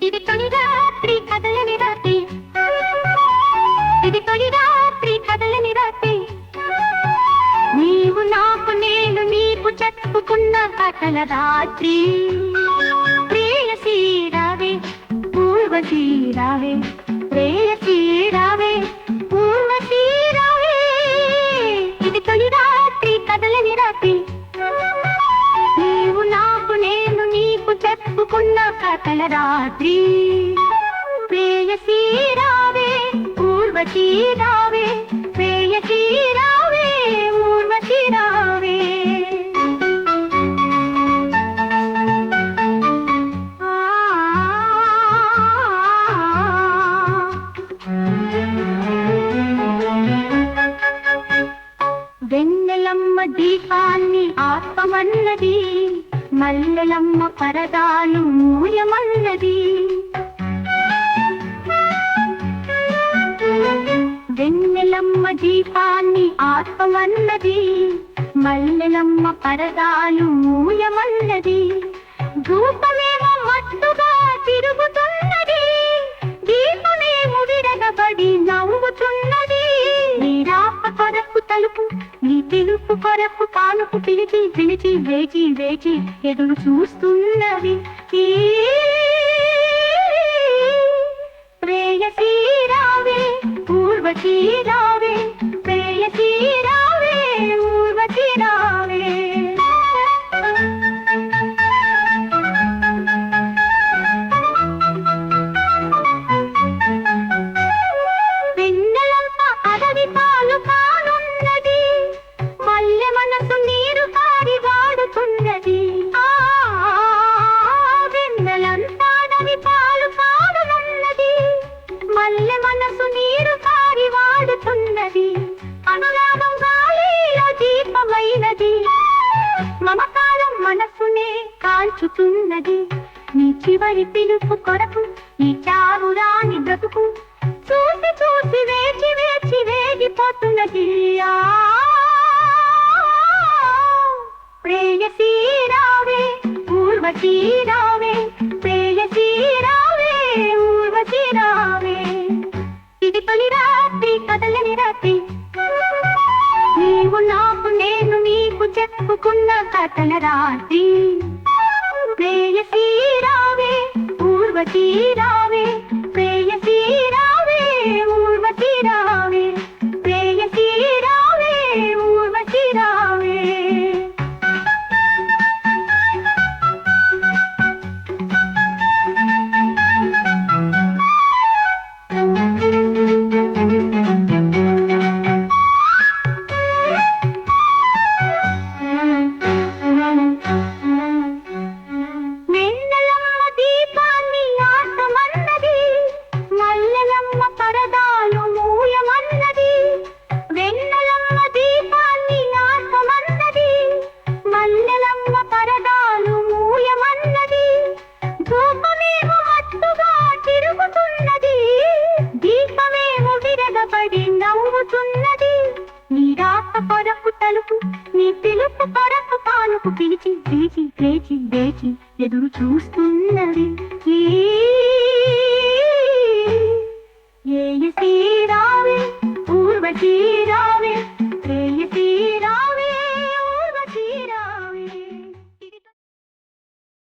ఇది తొలి రాత్రి కదలని రాత్రి, ఇది తొలి రాత్రి కదలని రాత్రి, నీవు నాకు నేను నీకు చెప్పుకున్న కథల రాత్రి. ప్రేయసీ రావే ఊర్వశీ రావే, ప్రేయసీ రావే ఊర్వశీ రావే, ఇది తొలి రాత్రి కదలని రాత్రి, నీవు నాకు నేను నీకు చెప్పుకున్న కథల రాత్రి. ప్రేయసీ రావే ఊర్వశీ రావే, ప్రేయసీ రావే ఊర్వశీ రావే. వెన్నెలమ్మ దీపాన్ని ఆత్మమన్నది, మల్లెలమ్మ పరదాలు మూయమన్నది. వెన్నెలమ్మ దీపాన్ని ఆత్మమన్నది, మల్లెలమ్మ పరదాలు మూయమన్నది. రూపమేమో మత్తుగా తిరుగుతున్నది, దీపమేమో విరగబడి నవ్వుతున్నది. నీ రాక కొరకు తలుపు, నీ పిలుపు కొరకు కానుకు పిలిచి పిలిచి వేచి వేచి ఎదురు చూస్తున్నది. ప్రేయసీ రావే ఊర్వశీ రావే, ప్రేయసీ రావే ఊర్వశీ రావే. వెన్నెలమ్మ అడవి పాలు కానున్నది, మల్లె మనసు నీరు కారి వాడుతున్నది. వెన్నెలంతా అడవి పాలు కానున్నది, మల్లె మనసు నీరు కారి వాడుతున్నది. అనురాగం గాలిలో దీపమైనది, మమకారం మనసునే కాల్చుతున్నది. నీ చివరి పిలుపు కొరకు ఈ చావురాని బ్రతుకు చూసి చూసి వేచి వేచి వేగిపోతున్నది. ప్రేయసీ రావే ఊర్వశీ రావే, ప్రేయసీ రావే ఊర్వశీ రావే, ఇది తొలి రాత్రి కదలని రాత్రి, నీవు నాకు నేను నీకు చెప్పుకున్న కథల రాత్రి. ప్రేయసీ రావే ఊర్వశీ రావే, ప్రేయసీ రావే ఊర్వశీ రావే, ప్రేయసీ రావే ఊర్వశీ రావే. వెన్నెలమ్మ దీపాన్ని ఆర్పమన్నది, మల్లెలమ్మ పరదాలు మూయమన్నది. వెన్నెలమ్మ దీపాన్ని ఆర్పమన్నది, మల్లెలమ్మ పరదాలు మూయమన్నది. ధూపమేమో మత్తుగా తిరుగుతున్నది, దీపమేమో విరగబడి నవ్వుతున్నది. నీ రాక కొరకు తలుపు, నీ పిలుపు కొరకు కానుకు పిలిచి పిలిచి వేచి వేచి ఎదురు చూస్తున్నది. ప్రేయసీ రావే ఊర్వశీ రావే,